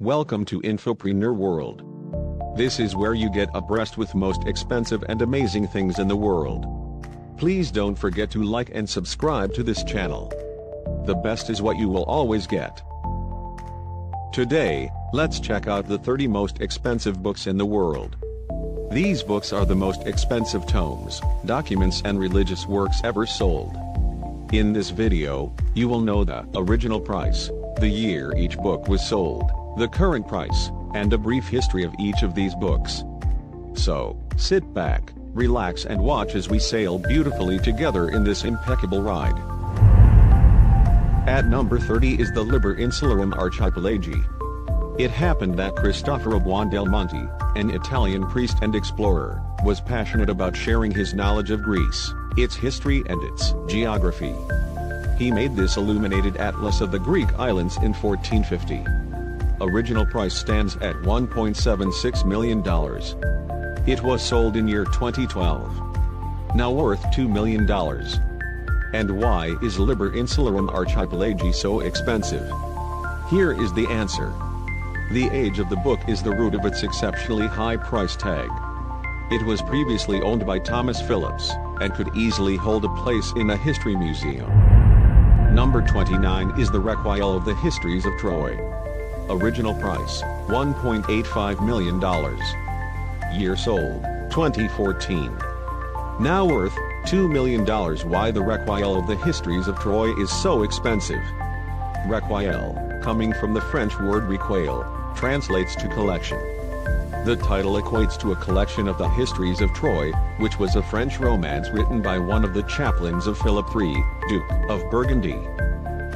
Welcome to Infopreneur World. This is where you get abreast with most expensive and amazing things in the world. Please don't forget to like and subscribe to this channel. The best is what you will always get. Today, let's check out the 30 most expensive books in the world. These books are the most expensive tomes, documents and religious works ever sold. In this video, you will know the original price, the year each book was sold, the current price, and a brief history of each of these books. So, sit back, relax and watch as we sail beautifully together in this impeccable ride. At number 30 is the Liber Insularum Archipelagi. It happened that Cristoforo Buondelmonte, an Italian priest and explorer, was passionate about sharing his knowledge of Greece, its history and its geography. He made this illuminated atlas of the Greek islands in 1450. Original price stands at $1.76 million. It was sold in year 2012. Now worth $2 million. And why is Liber Insularum Archipelagi so expensive? Here is the answer. The age of the book is the root of its exceptionally high price tag. It was previously owned by Thomas Phillips, and could easily hold a place in a history museum. Number 29 is the Recueil of the Histories of Troy. Original price, $1.85 million. Year sold, 2014. Now worth $2 million. Why the Recueil of the Histories of Troy is so expensive? Recueil, coming from the French word recueil, translates to collection. The title equates to a collection of the histories of Troy, which was a French romance written by one of the chaplains of Philip III, Duke of Burgundy.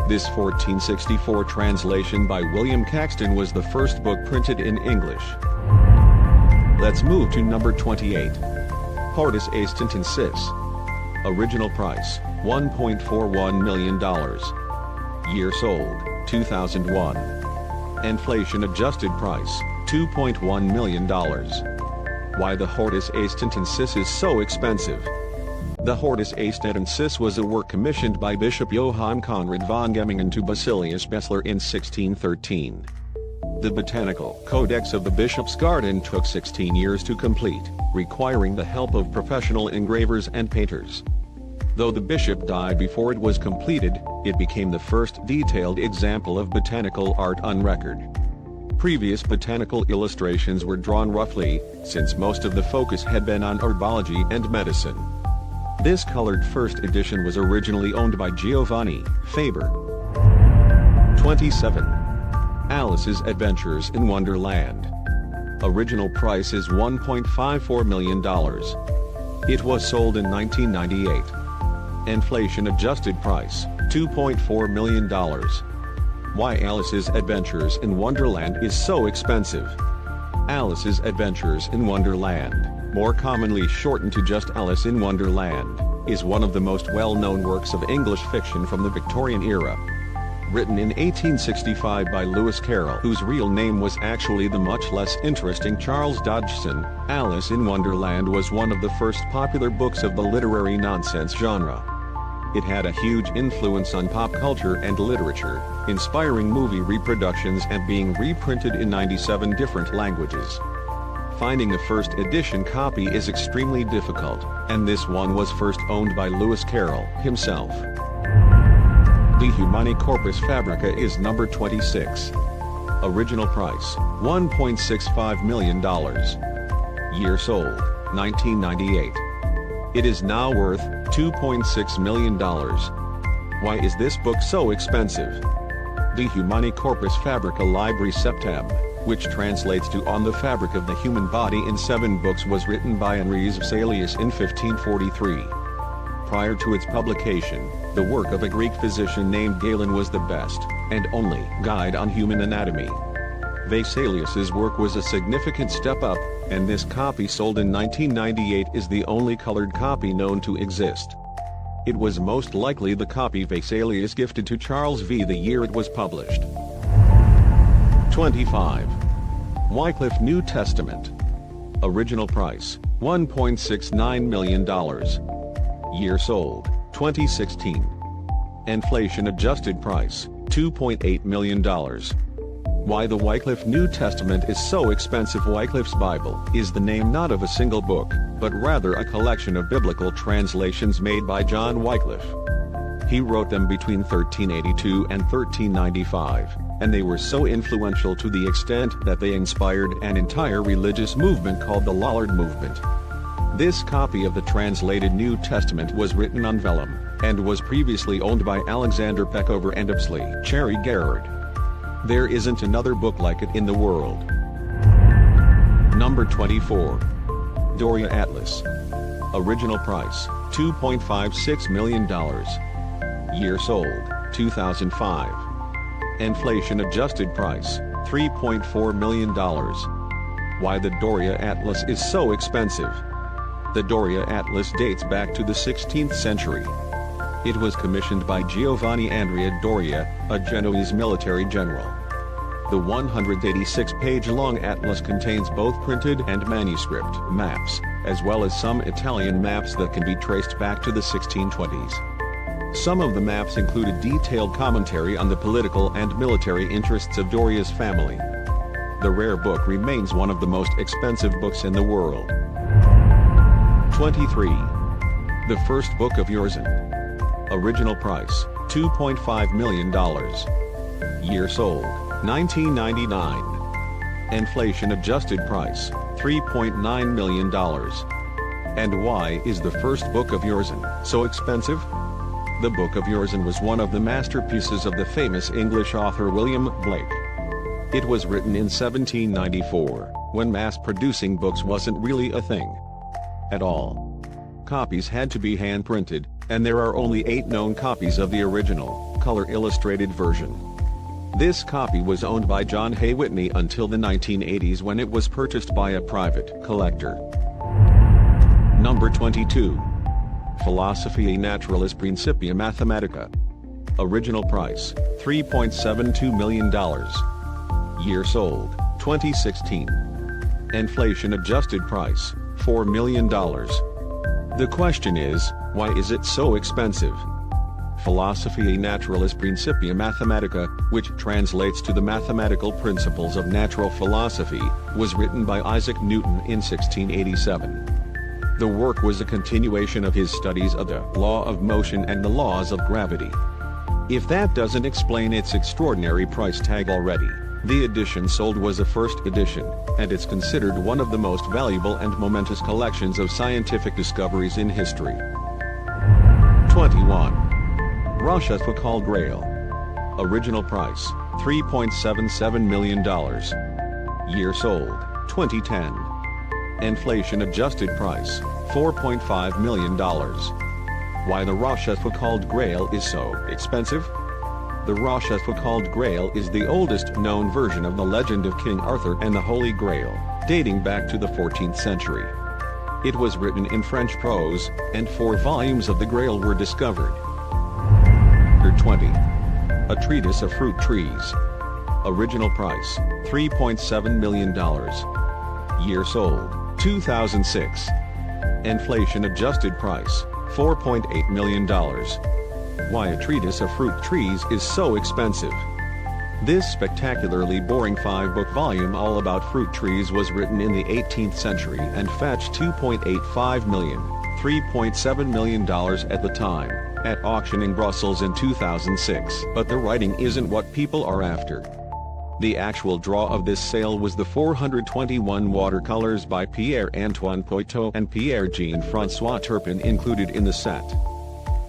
This 1464 translation by William Caxton was the first book printed in English. Let's move to number 28. Hortus Aestantensis. Original price, $1.41 million. Year sold, 2001. Inflation adjusted price, $2.1 million. Why the Hortus Aestantensis is so expensive? The Hortus Aestantensis was a work commissioned by Bishop Johann Conrad von Gemmingen to Basilius Bessler in 1613. The Botanical Codex of the Bishop's Garden took 16 years to complete, requiring the help of professional engravers and painters. Though the bishop died before it was completed, it became the first detailed example of botanical art on record. Previous botanical illustrations were drawn roughly, since most of the focus had been on herbology and medicine. This colored first edition was originally owned by Giovanni Faber. 27. Alice's Adventures in Wonderland. Original price is $1.54 million. It was sold in 1998. Inflation adjusted price, $2.4 million. Why Alice's Adventures in Wonderland is so expensive? Alice's Adventures in Wonderland, more commonly shortened to just Alice in Wonderland, is one of the most well-known works of English fiction from the Victorian era. Written in 1865 by Lewis Carroll, whose real name was actually the much less interesting Charles Dodgson, Alice in Wonderland was one of the first popular books of the literary nonsense genre. It had a huge influence on pop culture and literature, inspiring movie reproductions and being reprinted in 97 different languages. Finding a first edition copy is extremely difficult, and this one was first owned by Lewis Carroll himself. De Humani Corpus Fabrica is number 26. Original price, $1.65 million. Year sold, 1998. It is now worth $2.6 million. Why is this book so expensive? De Humani Corpus Fabrica Libri Septem, which translates to On the Fabric of the Human Body in 7 books, was written by Henri Vesalius in 1543. Prior to its publication, the work of a Greek physician named Galen was the best, and only, guide on human anatomy. Vesalius's work was a significant step up, and this copy sold in 1998 is the only colored copy known to exist. It was most likely the copy Vesalius gifted to Charles V the year it was published. 25. Wycliffe New Testament. Original price, $1.69 million. Year sold, 2016. Inflation adjusted price, $2.8 million. Why the Wycliffe New Testament is so expensive. Wycliffe's Bible is the name not of a single book, but rather a collection of biblical translations made by John Wycliffe. He wrote them between 1382 and 1395, and they were so influential to the extent that they inspired an entire religious movement called the Lollard Movement. This copy of the translated New Testament was written on vellum, and was previously owned by Alexander Peckover and Upsley Cherry Garrard. There isn't another book like it in the world. Number 24. Doria Atlas. Original price, $2.56 million. Year sold, 2005. Inflation adjusted price, $3.4 million. Why the Doria Atlas is so expensive. The Doria Atlas dates back to the 16th century. It was commissioned by Giovanni Andrea Doria, a Genoese military general. The 186-page-long atlas contains both printed and manuscript maps, as well as some Italian maps that can be traced back to the 1620s. Some of the maps include a detailed commentary on the political and military interests of Doria's family. The rare book remains one of the most expensive books in the world. 23. The First Book of Urizen. Original price, $2.5 million. Year sold, 1999. Inflation adjusted price, $3.9 million. And why is the First Book of Urizen so expensive? The Book of Urizen was one of the masterpieces of the famous English author William Blake. It was written in 1794, when mass-producing books wasn't really a thing at all. Copies had to be hand-printed, and there are only 8 known copies of the original, color-illustrated version. This copy was owned by John Hay Whitney until the 1980s when it was purchased by a private collector. Number 22. Philosophiae Naturalis Principia Mathematica. Original price, $3.72 million. Year sold, 2016. Inflation adjusted price, $4 million. The question is, why is it so expensive? Philosophiae Naturalis Principia Mathematica, which translates to the mathematical principles of natural philosophy, was written by Isaac Newton in 1687. The work was a continuation of his studies of the law of motion and the laws of gravity. If that doesn't explain its extraordinary price tag already, the edition sold was a first edition, and it's considered one of the most valuable and momentous collections of scientific discoveries in history. 21. Rochefoucauld Grail. Original price, $3.77 million. Year sold, 2010. Inflation adjusted price, $4.5 million. Why the Rochefoucauld Grail is so expensive? The Rochefoucauld Grail is the oldest known version of the legend of King Arthur and the Holy Grail, dating back to the 14th century. It was written in French prose, and 4 volumes of the Grail were discovered. 20. A Treatise of Fruit Trees. Original price, $3.7 million. Year sold, 2006. Inflation adjusted price, $4.8 million. Why a Treatise of Fruit Trees is so expensive. This spectacularly boring 5-book volume all about fruit trees was written in the 18th century and fetched $2.85 million, $3.7 million at the time, at auction in Brussels in 2006. But the writing isn't what people are after. The actual draw of this sale was the 421 watercolors by Pierre-Antoine Poitou and Pierre-Jean-François Turpin included in the set.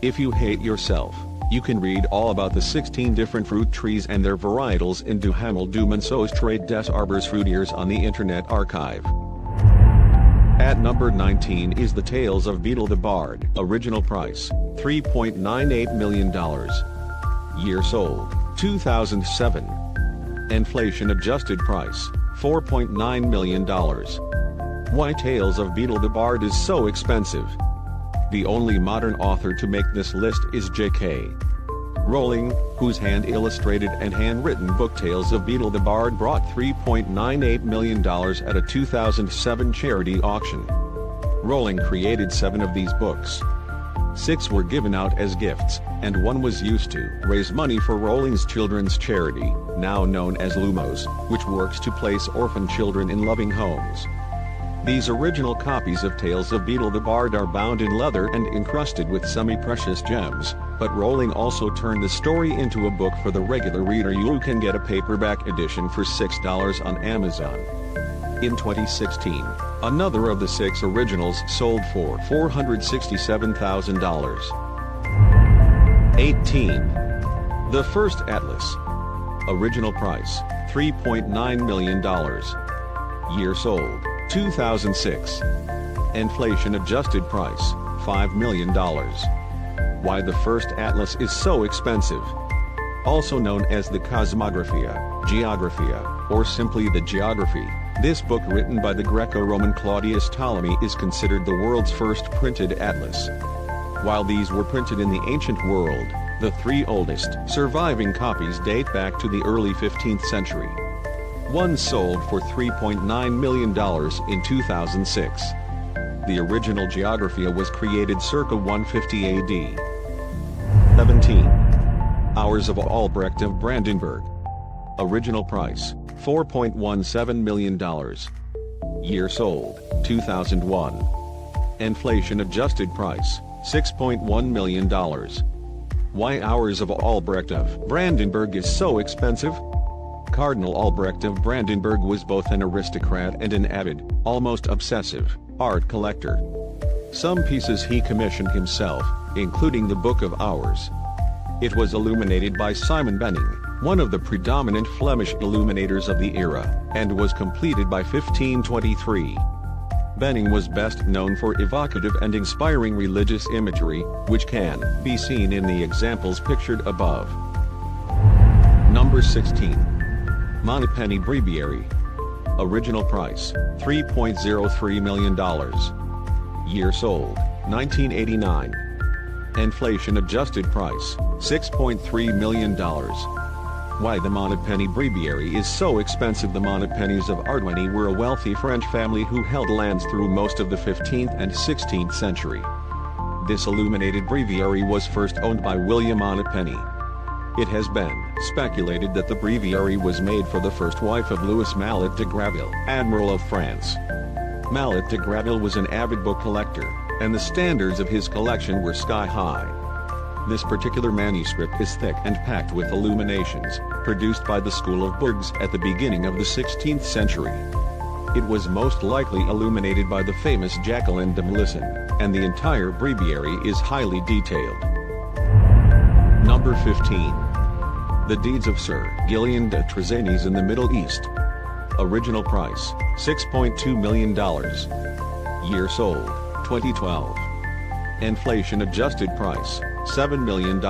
If you hate yourself, you can read all about the 16 different fruit trees and their varietals in Duhamel du Monceau's Trade des Arbres Fruitiers on the Internet Archive. At number 19 is The Tales of Beetle the Bard. Original price, $3.98 million. Year sold, 2007. Inflation adjusted price, $4.9 million. Why Tales of Beetle the Bard is so expensive? The only modern author to make this list is J.K. Rowling, whose hand-illustrated and handwritten book Tales of Beetle the Bard brought $3.98 million at a 2007 charity auction. Rowling created 7 of these books. 6 were given out as gifts, and 1 was used to raise money for Rollings Children's Charity, now known as Lumos, which works to place orphan children in loving homes. These original copies of Tales of Beetle the Bard are bound in leather and encrusted with semi-precious gems, but Rowling also turned the story into a book for the regular reader. You can get a paperback edition for $6 on Amazon. In 2016, another of the 6 originals sold for $467,000. 18. The First Atlas. Original price, $3.9 million. Year sold, 2006. Inflation adjusted price, $5 million. Why the First Atlas is so expensive. Also known as the Cosmographia, Geographia, or simply the Geography, this book written by the Greco-Roman Claudius Ptolemy is considered the world's first printed atlas. While these were printed in the ancient world, the 3 oldest surviving copies date back to the early 15th century. One sold for $3.9 million in 2006. The original Geographia was created circa 150 AD. 17. Hours of Albrecht of Brandenburg. Original price, $4.17 million. Year sold, 2001. Inflation adjusted price, $6.1 million. Why Hours of Albrecht of Brandenburg is so expensive? Cardinal Albrecht of Brandenburg was both an aristocrat and an avid, almost obsessive, art collector. Some pieces he commissioned himself, including the Book of Hours. It was illuminated by Simon Benning, one of the predominant Flemish illuminators of the era, and was completed by 1523. Benning was best known for evocative and inspiring religious imagery, which can be seen in the examples pictured above. Number 16. Moneypenny Breviary. Original price, $3.03 million. Year sold, 1989. Inflation adjusted price, $6.3 million. Why the Moneypenny Breviary is so expensive. The Moneypennys of Ardweny were a wealthy French family who held lands through most of the 15th and 16th century. This illuminated breviary was first owned by William Moneypenny. It has been speculated that the breviary was made for the first wife of Louis Mallet de Graville, Admiral of France. Mallet de Graville was an avid book collector, and the standards of his collection were sky-high. This particular manuscript is thick and packed with illuminations, produced by the School of Bourges at the beginning of the 16th century. It was most likely illuminated by the famous Jacqueline de Melisson, and the entire breviary is highly detailed. Number 15. The Deeds of Sir Gillian de Trézenis in the Middle East. Original price, $6.2 million. Year sold, 2012. Inflation adjusted price, $7 million.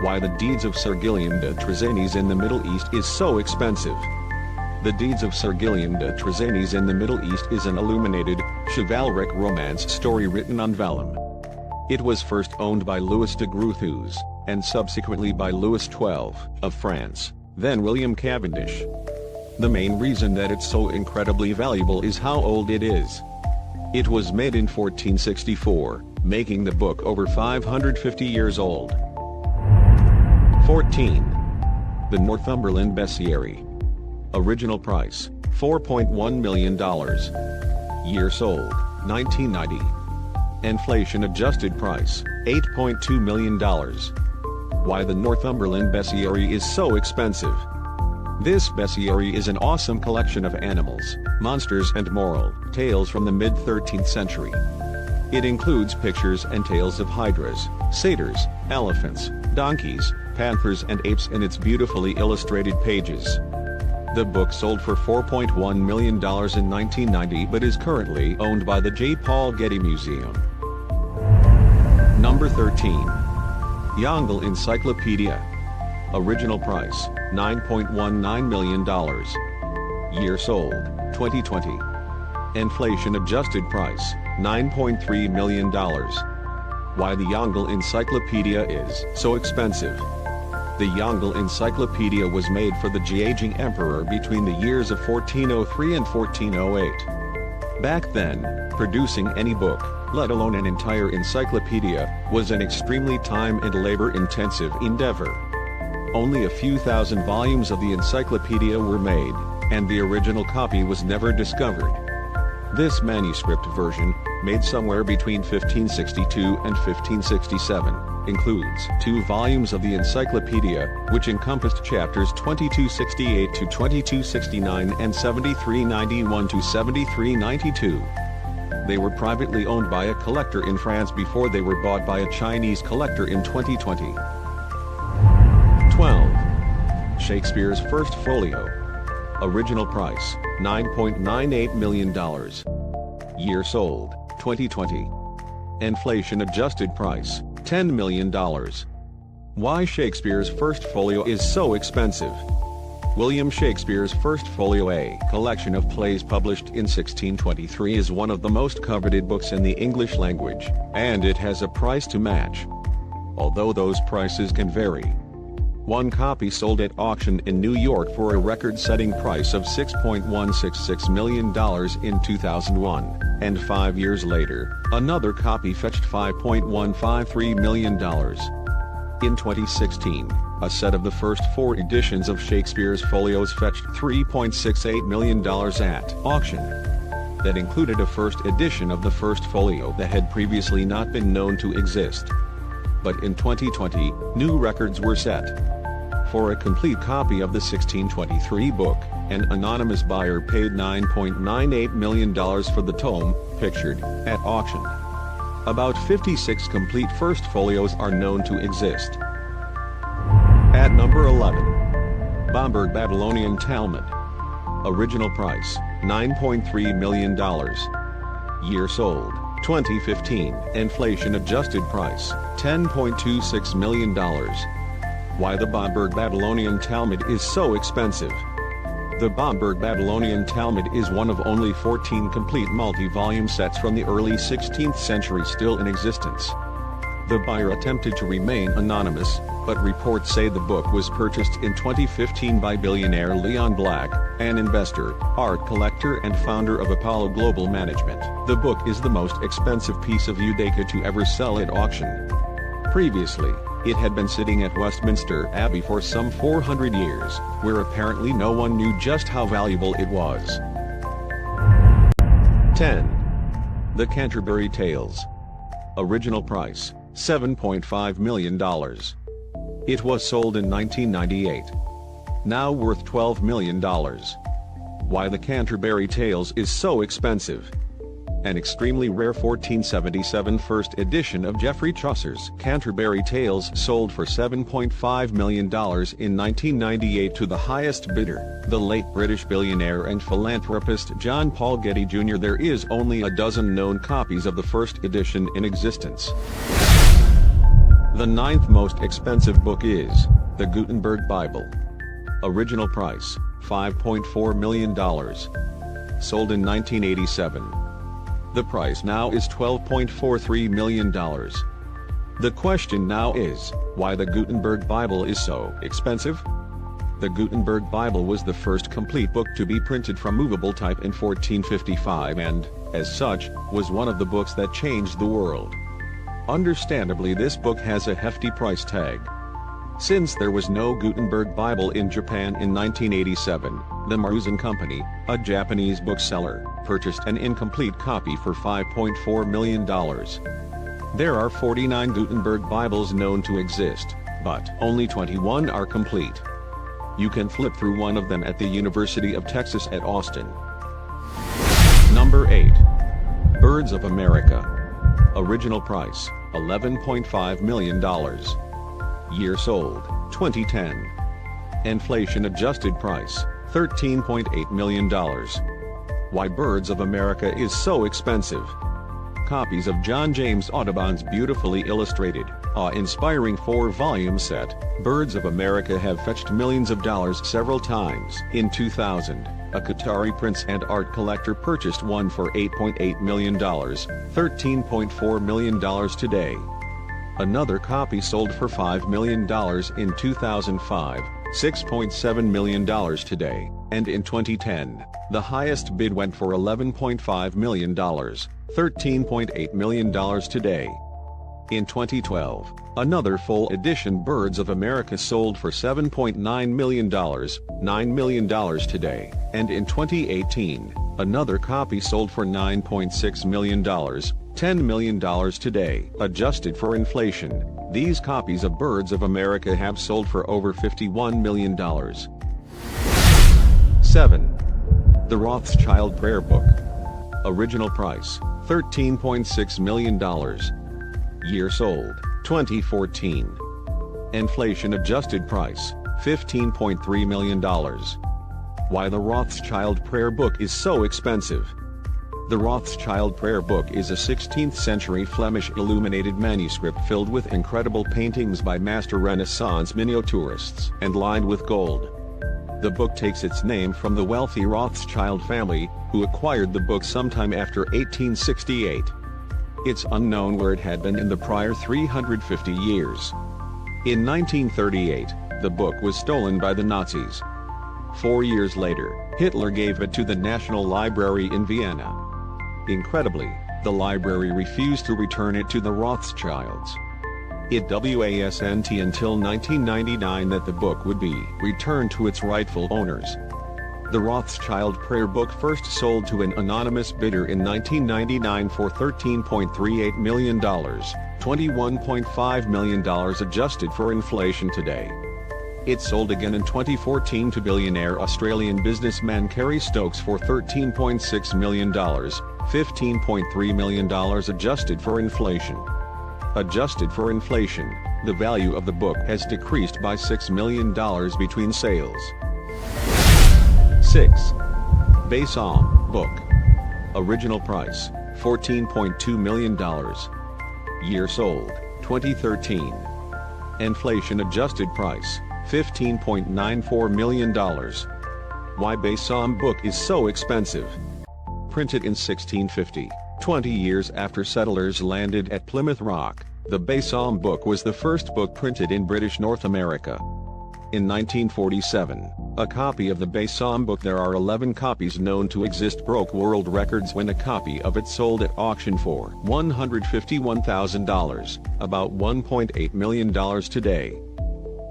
Why the Deeds of Sir Gillian de Trézenis in the Middle East is so expensive. The Deeds of Sir Gillian de Trézenis in the Middle East is an illuminated, chivalric romance story written on vellum. It was first owned by Louis de Gruthus, and subsequently by Louis XII of France, then William Cavendish. The main reason that it's so incredibly valuable is how old it is. It was made in 1464, making the book over 550 years old. 14. The Northumberland Bestiary. Original price, $4.1 million. Year sold, 1990. Inflation adjusted price, $8.2 million. Why the Northumberland Bestiary is so expensive. This bestiary is an awesome collection of animals, monsters and moral tales from the mid-13th century. It includes pictures and tales of hydras, satyrs, elephants, donkeys, panthers and apes in its beautifully illustrated pages. The book sold for $4.1 million in 1990 but is currently owned by the J. Paul Getty Museum. Number 13. Yongle Encyclopedia. Original price, $9.19 million. Year sold, 2020. Inflation adjusted price, $9.3 million. Why the Yongle Encyclopedia is so expensive. The Yongle Encyclopedia was made for the Jiajing Emperor between the years of 1403 and 1408. Back then, producing any book let alone an entire encyclopedia, was an extremely time and labor-intensive endeavor. Only a few thousand volumes of the encyclopedia were made, and the original copy was never discovered. This manuscript version, made somewhere between 1562 and 1567, includes 2 volumes of the encyclopedia, which encompassed chapters 2268 to 2269 and 7391 to 7392. They were privately owned by a collector in France before they were bought by a Chinese collector in 2020. 12. Shakespeare's First Folio. Original price, $9.98 million. Year sold, 2020. Inflation-adjusted price, $10 million. Why Shakespeare's First Folio is so expensive. William Shakespeare's First Folio, a collection of plays published in 1623, is one of the most coveted books in the English language, and it has a price to match. Although those prices can vary. One copy sold at auction in New York for a record-setting price of $6.166 million in 2001, and 5 years later, another copy fetched $5.153 million. In 2016, a set of the first 4 editions of Shakespeare's folios fetched $3.68 million at auction. That included a first edition of the first folio that had previously not been known to exist. But in 2020, new records were set. For a complete copy of the 1623 book, an anonymous buyer paid $9.98 million for the tome, pictured, at auction. About 56 complete first folios are known to exist. At number 11. Bomberg Babylonian Talmud. Original price, $9.3 million. Year sold, 2015. Inflation-adjusted price, $10.26 million. Why the Bomberg Babylonian Talmud is so expensive. The Bomberg Babylonian Talmud is one of only 14 complete multi-volume sets from the early 16th century still in existence. The buyer attempted to remain anonymous, but reports say the book was purchased in 2015 by billionaire Leon Black, an investor, art collector and founder of Apollo Global Management. The book is the most expensive piece of Judaica to ever sell at auction. Previously, it had been sitting at Westminster Abbey for some 400 years, where apparently no one knew just how valuable it was. 10. The Canterbury Tales. Original price, $7.5 million. It was sold in 1998. Now worth $12 million. Why the Canterbury Tales is so expensive. An extremely rare 1477 first edition of Geoffrey Chaucer's Canterbury Tales sold for $7.5 million in 1998 to the highest bidder, the late British billionaire and philanthropist John Paul Getty Jr. There is only a dozen known copies of the first edition in existence. The 9th most expensive book is the Gutenberg Bible. Original price, $5.4 million. Sold in 1987. The price now is $12.43 million. The question now is, why the Gutenberg Bible is so expensive? The Gutenberg Bible was the first complete book to be printed from movable type in 1455 and, as such, was one of the books that changed the world. Understandably, this book has a hefty price tag. Since there was no Gutenberg Bible in Japan in 1987, the Maruzen Company, a Japanese bookseller, purchased an incomplete copy for $5.4 million. There are 49 Gutenberg Bibles known to exist, but only 21 are complete. You can flip through one of them at the University of Texas at Austin. Number 8. Birds of America. Original price, $11.5 million. Year sold, 2010. Inflation-adjusted price, $13.8 million. Why Birds of America is so expensive. Copies of John James Audubon's beautifully illustrated, awe-inspiring 4-volume set, Birds of America have fetched millions of dollars several times. In 2000, a Qatari prince and art collector purchased one for $8.8 million, $13.4 million today. Another copy sold for $5 million in 2005, $6.7 million today. and in 2010, the highest bid went for $11.5 million, $13.8 million today. In 2012, another full edition Birds of America sold for $7.9 million, $9 million today, and in 2018, another copy sold for $9.6 million, $10 million today. Adjusted for inflation, these copies of Birds of America have sold for over $51 million. 7. The Rothschild Prayer Book. Original price, $13.6 million. Year sold, 2014. Inflation adjusted price, $15.3 million. Why the Rothschild Prayer Book is so expensive. The Rothschild Prayer Book is a 16th century Flemish illuminated manuscript filled with incredible paintings by master Renaissance miniaturists and lined with gold. The book takes its name from the wealthy Rothschild family, who acquired the book sometime after 1868. It's unknown where it had been in the prior 350 years. In 1938, the book was stolen by the Nazis. 4 years later, Hitler gave it to the National Library in Vienna. Incredibly, the library refused to return it to the Rothschilds. It wasn't until 1999 that the book would be returned to its rightful owners. The Rothschild Prayer Book first sold to an anonymous bidder in 1999 for $13.38 million, $21.5 million adjusted for inflation today. It sold again in 2014 to billionaire Australian businessman Kerry Stokes for $13.6 million, $15.3 million adjusted for inflation. Adjusted for inflation, the value of the book has decreased by $6 million between sales. 6. Besant Book. Original price, $14.2 million. Year sold, 2013. Inflation adjusted price, $15.94 million. Why Besant Book is so expensive. Printed in 1650, 20 years after settlers landed at Plymouth Rock, the Besant Book was the first book printed in British North America. In 1947, a copy of the Besant Book, there are 11 copies known to exist, broke world records when a copy of it sold at auction for $151,000, about $1.8 million today.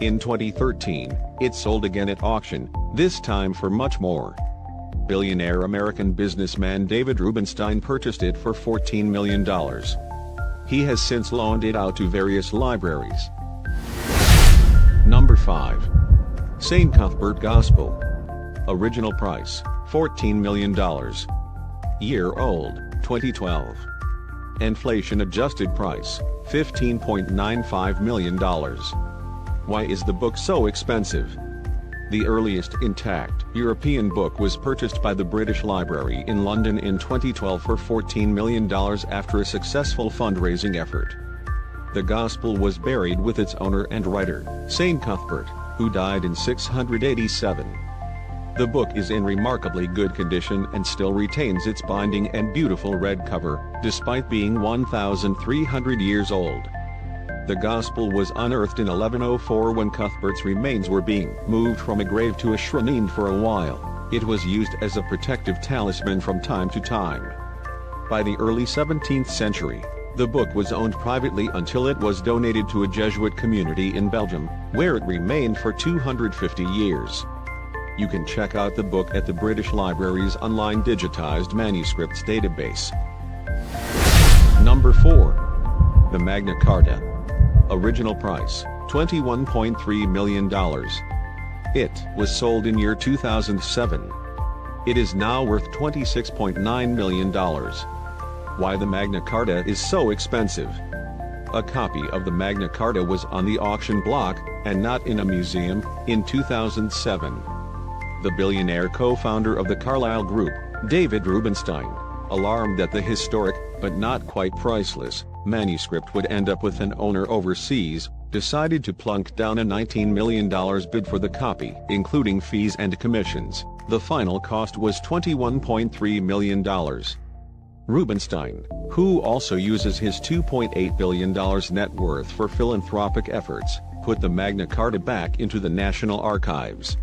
In 2013, it sold again at auction, this time for much more. Billionaire American businessman David Rubenstein purchased it for $14 million. He has since loaned it out to various libraries. Number 5. St. Cuthbert Gospel. Original price, $14 million. Year old, 2012. Inflation adjusted price, $15.95 million. Why is the book so expensive? The earliest intact European book was purchased by the British Library in London in 2012 for $14 million after a successful fundraising effort. The Gospel was buried with its owner and writer, St. Cuthbert, who died in 687. The book is in remarkably good condition and still retains its binding and beautiful red cover, despite being 1,300 years old. The Gospel was unearthed in 1104 when Cuthbert's remains were being moved from a grave to a shrine for a while. It was used as a protective talisman from time to time. By the early 17th century, the book was owned privately until it was donated to a Jesuit community in Belgium, where it remained for 250 years. You can check out the book at the British Library's online digitized manuscripts database. Number 4. The Magna Carta. Original price, $21.3 million. It was sold in year 2007. It is now worth $26.9 million. Why the Magna Carta is so expensive. A copy of the Magna Carta was on the auction block, and not in a museum, in 2007. The billionaire co-founder of the Carlyle Group, David Rubenstein, alarmed that the historic, but not quite priceless, manuscript would end up with an owner overseas, decided to plunk down a $19 million bid for the copy, including fees and commissions. The final cost was $21.3 million. Rubenstein, who also uses his $2.8 billion net worth for philanthropic efforts, put the Magna Carta back into the National Archives.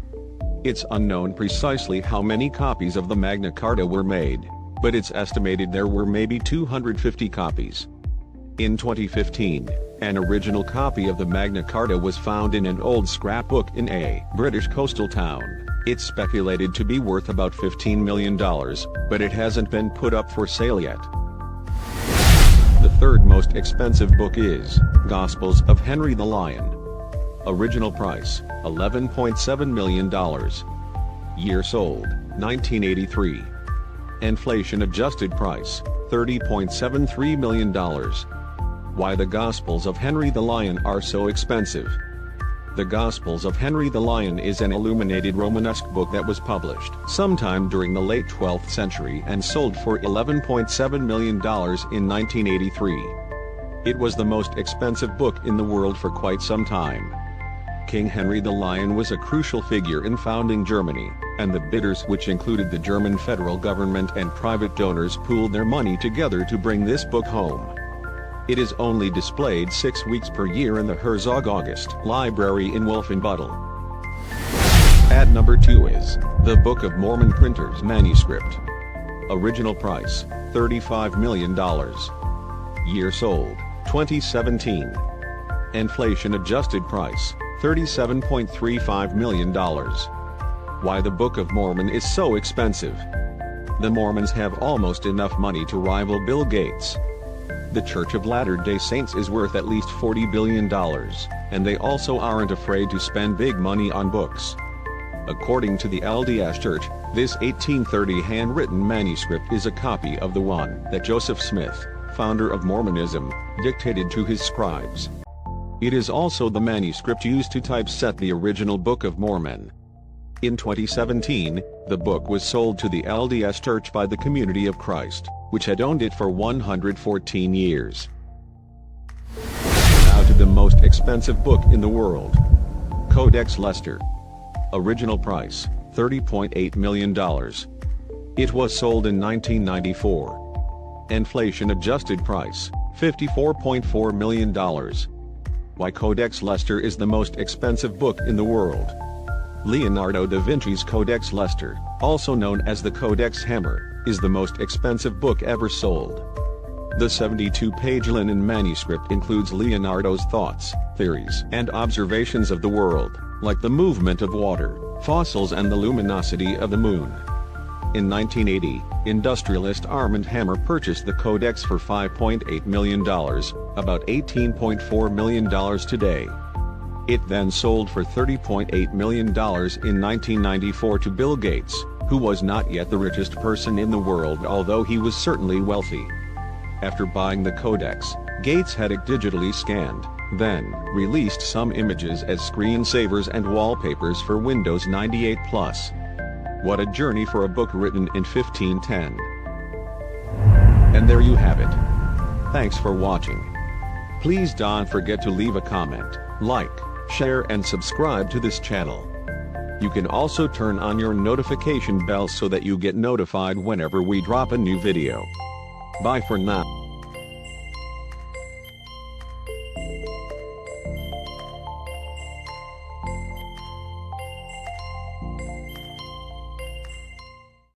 It's unknown precisely how many copies of the Magna Carta were made, but it's estimated there were maybe 250 copies. In 2015, an original copy of the Magna Carta was found in an old scrapbook in a British coastal town. It's speculated to be worth about $15 million, but it hasn't been put up for sale yet. The third most expensive book is Gospels of Henry the Lion. Original price, $11.7 million. Year sold, 1983. Inflation adjusted price, $30.73 million. Why the Gospels of Henry the Lion are so expensive. The Gospels of Henry the Lion is an illuminated Romanesque book that was published sometime during the late 12th century and sold for $11.7 million in 1983. It was the most expensive book in the world for quite some time. King Henry the Lion was a crucial figure in founding Germany, and the bidders, which included the German federal government and private donors, pooled their money together to bring this book home. It is only displayed 6 weeks per year in the Herzogenaugust Library in Wolfenbüttel. At number 2 is the Book of Mormon Printer's Manuscript. Original price, $35 million. Year sold, 2017. Inflation adjusted price, $37.35 million. Why the Book of Mormon is so expensive. The Mormons have almost enough money to rival Bill Gates. The Church of Latter-day Saints is worth at least $40 billion, and they also aren't afraid to spend big money on books. According to the LDS Church, this 1830 handwritten manuscript is a copy of the one that Joseph Smith, founder of Mormonism, dictated to his scribes. It is also the manuscript used to typeset the original Book of Mormon. In 2017, the book was sold to the LDS Church by the Community of Christ, which had owned it for 114 years. Now to the most expensive book in the world. Codex Leicester. Original price, $30.8 million. It was sold in 1994. Inflation adjusted price, $54.4 million. Why Codex Leicester is the most expensive book in the world. Leonardo da Vinci's Codex Leicester, also known as the Codex Hammer, is the most expensive book ever sold. The 72-page linen manuscript includes Leonardo's thoughts, theories, and observations of the world, like the movement of water, fossils, and the luminosity of the moon. In 1980, industrialist Armand Hammer purchased the Codex for $5.8 million, about $18.4 million today. It then sold for $30.8 million in 1994 to Bill Gates, who was not yet the richest person in the world, although he was certainly wealthy. After buying the Codex, Gates had it digitally scanned, then released some images as screensavers and wallpapers for Windows 98 Plus. What a journey for a book written in 1510. And there you have it. Thanks for watching. Please don't forget to leave a comment, like, share and subscribe to this channel. You can also turn on your notification bell so that you get notified whenever we drop a new video. Bye for now.